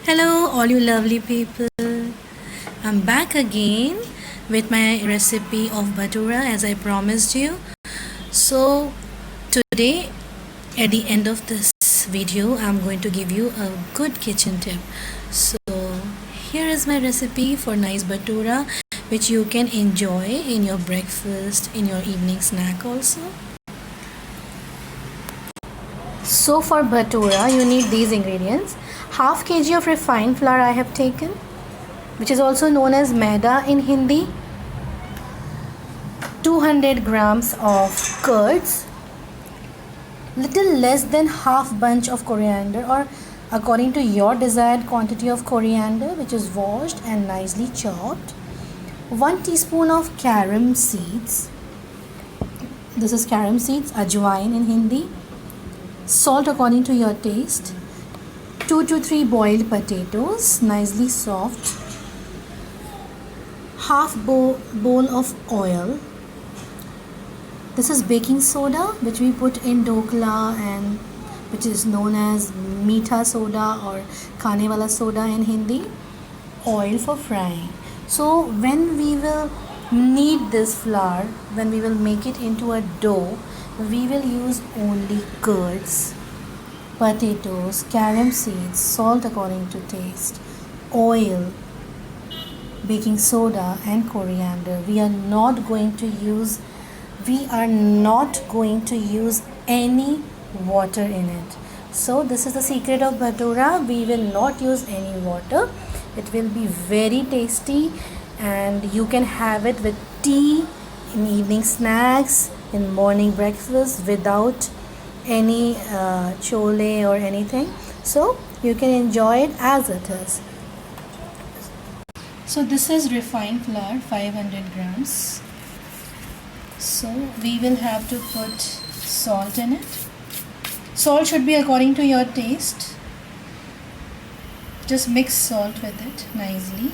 Hello, all you lovely people. I'm back again with my recipe of bhatura as I promised you. So, today at the end of this video, I'm going to give you a good kitchen tip. So, here is my recipe for nice bhatura which you can enjoy in your breakfast, in your evening snack also. So for bhatura, you need these ingredients. Half kg of refined flour I have taken, which is also known as maida in Hindi. 200 grams of curds, little less than half bunch of coriander, or according to your desired quantity of coriander, which is washed and nicely chopped. 1 teaspoon of carom seeds. This is carom seeds, ajwain in Hindi. Salt according to your taste. 2 to 3 boiled potatoes, nicely soft. Half bowl of oil. This is baking soda, which we put in dokla and which is known as meetha soda or khane wala soda in Hindi. Oil for frying. So when we will knead this flour, when we will make it into a dough, we will use only curds, potatoes, carom seeds, salt according to taste, oil, baking soda and coriander. We are not going to use any water in it. So this is the secret of bhatura. We will not use any water. It will be very tasty and you can have it with tea, in evening snacks, in morning breakfast without any chole or anything. So you can enjoy it as it is. So this is refined flour, 500 grams. So we will have to put salt in it. Salt should be according to your taste. Just mix salt with it nicely.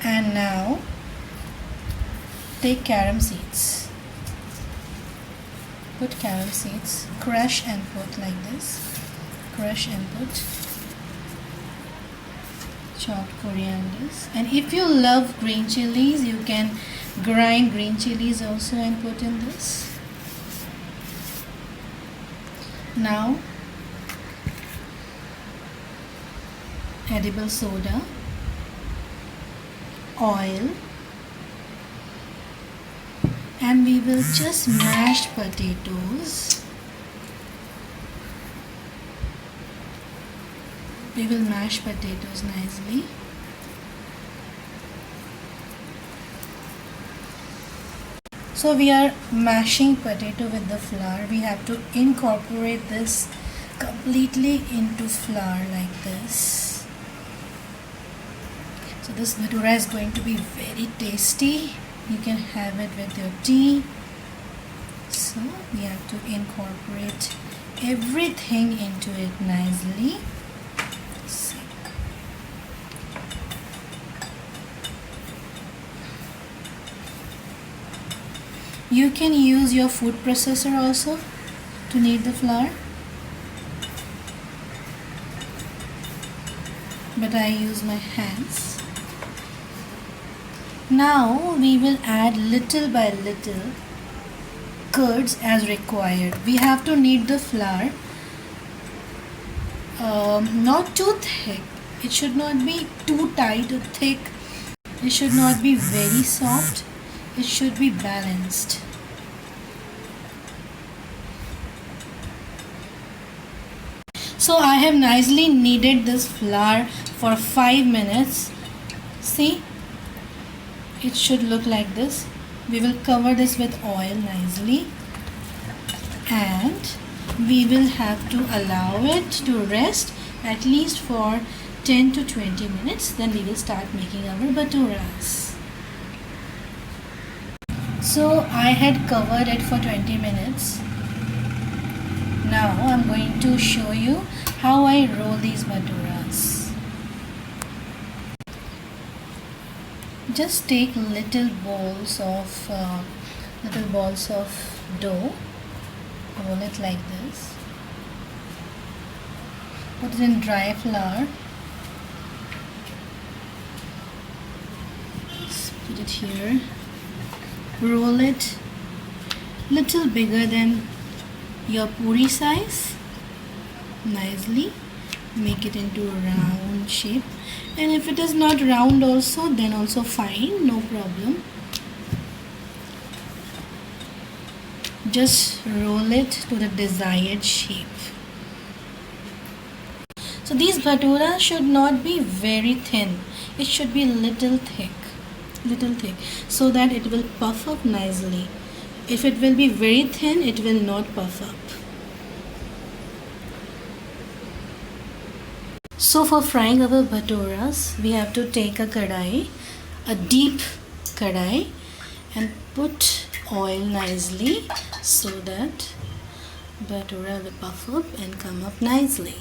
And now take carom seeds. Put carom seeds, crush and put like this. Crush and put chopped corianders. And if you love green chilies, you can grind green chilies also and put in this. Now edible soda, oil, and we will just mash potatoes. We will mash potatoes nicely. So we are mashing potato with the flour. We have to incorporate this completely into flour like this. So this bhatura is going to be very tasty. You can have it with your tea. So we have to incorporate everything into it nicely. You can use your food processor also to knead the flour, but I use my hands. Now we will add little by little curds as required. We have to knead the flour not too thick. It should not be too tight or thick. It should not be very soft. It should be balanced. So I have nicely kneaded this flour for 5 minutes. See, it should look like this. We will cover this with oil nicely and we will have to allow it to rest at least for 10 to 20 minutes. Then we will start making our bhaturas. So I had covered it for 20 minutes. Now I'm going to show you how I roll these bhaturas. Just take little balls of dough, roll it like this. Put it in dry flour. Let's put it here. Roll it little bigger than your puri size. Nicely. Make it into a round shape. And if it is not round also, then also fine, no problem. Just roll it to the desired shape. So these bhaturas should not be very thin. It should be little thick, so that it will puff up nicely. If it will be very thin, it will not puff up. So for frying our bhaturas, we have to take a kadai, a deep kadai, and put oil nicely so that bhatura will puff up and come up nicely.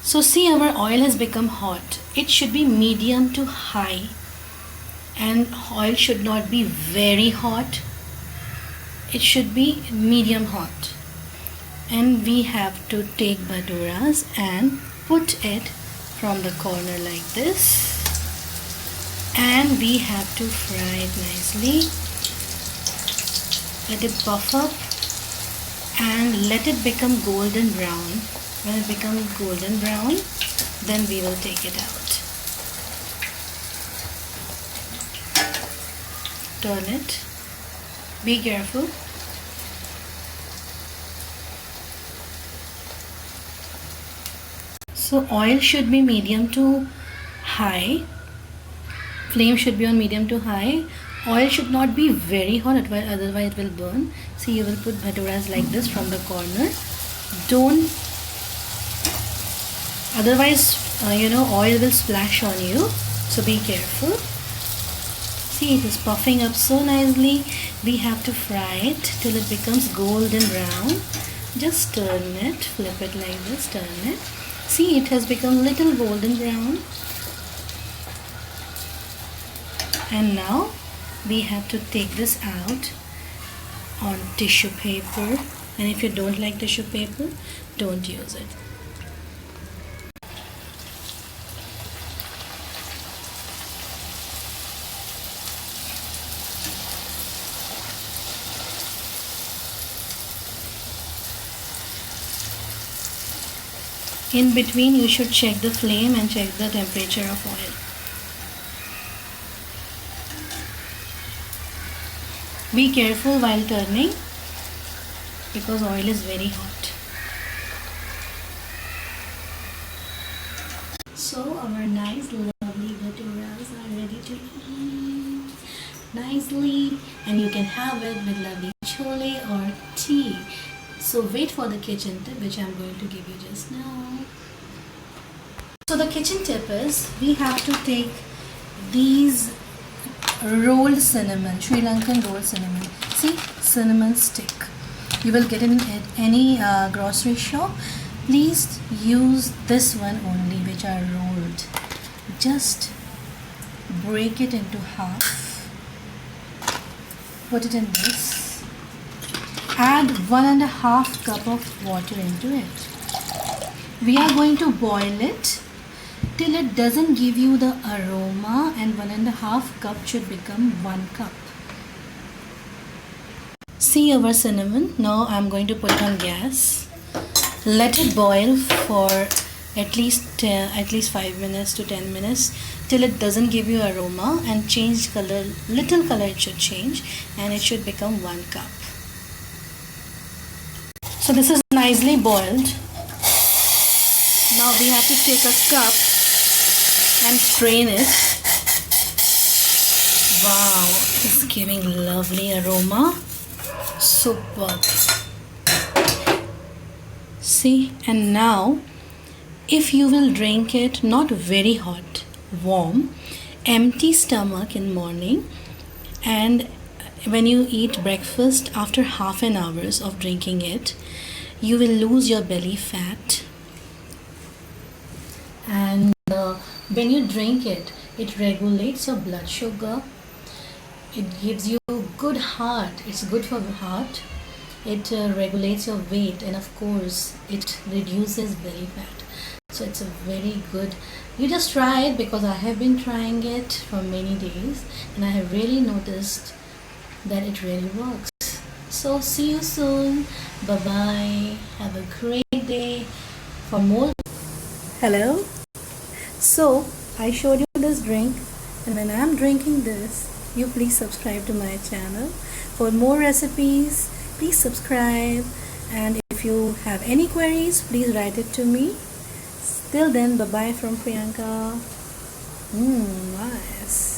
So see, our oil has become hot. It should be medium to high, and oil should not be very hot. It should be medium hot. And we have to take bhaturas and put it from the corner like this, and we have to fry it nicely. Let it puff up and let it become golden brown. When it becomes golden brown, then we will take it out. Turn it. Be careful. So oil should be medium to high. Flame should be on medium to high. Oil should not be very hot, otherwise it will burn. See, you will put bhaturas like this from the corner. Don't, otherwise oil will splash on you. So be careful. See, it is puffing up so nicely. We have to fry it till it becomes golden brown. Just turn it, flip it like this, turn it. See, it has become little golden brown. And now we have to take this out on tissue paper. And if you don't like tissue paper, don't use it. In between, you should check the flame and check the temperature of oil. Be careful while turning because oil is very hot. So our nice lovely bhaturas are ready to eat nicely, and you can have it with lovely chole or tea. So wait for the kitchen tip which I am going to give you just now. So the kitchen tip is, we have to take these rolled cinnamon, Sri Lankan rolled cinnamon. See, cinnamon stick. You will get it in any grocery shop. Please use this one only, which are rolled. Just break it into half. Put it in this. Add 1.5 cup of water into it. We are going to boil it till it doesn't give you the aroma, and 1.5 cup should become 1 cup. See our cinnamon. Now I'm going to put it on gas. Let it boil for at least 5 minutes to 10 minutes till it doesn't give you aroma and change color. Little color it should change, and it should become 1 cup. So this is nicely boiled. Now we have to take a cup and strain it. Wow, it's giving lovely aroma. Superb. See, and now if you will drink it not very hot, warm, empty stomach in morning, and when you eat breakfast after half an hour of drinking it, you will lose your belly fat. And when you drink it, it regulates your blood sugar. It gives you good heart. It's good for the heart. it regulates your weight, and of course it reduces belly fat. So it's a very good, you just try it, because I have been trying it for many days and I have really noticed that it really works. So see you soon. Bye bye. Have a great day. For more, hello. So I showed you this drink, and when I'm drinking this, you please subscribe to my channel. For more recipes, please subscribe. And if you have any queries, please write it to me. Till then, bye bye from Priyanka. Nice.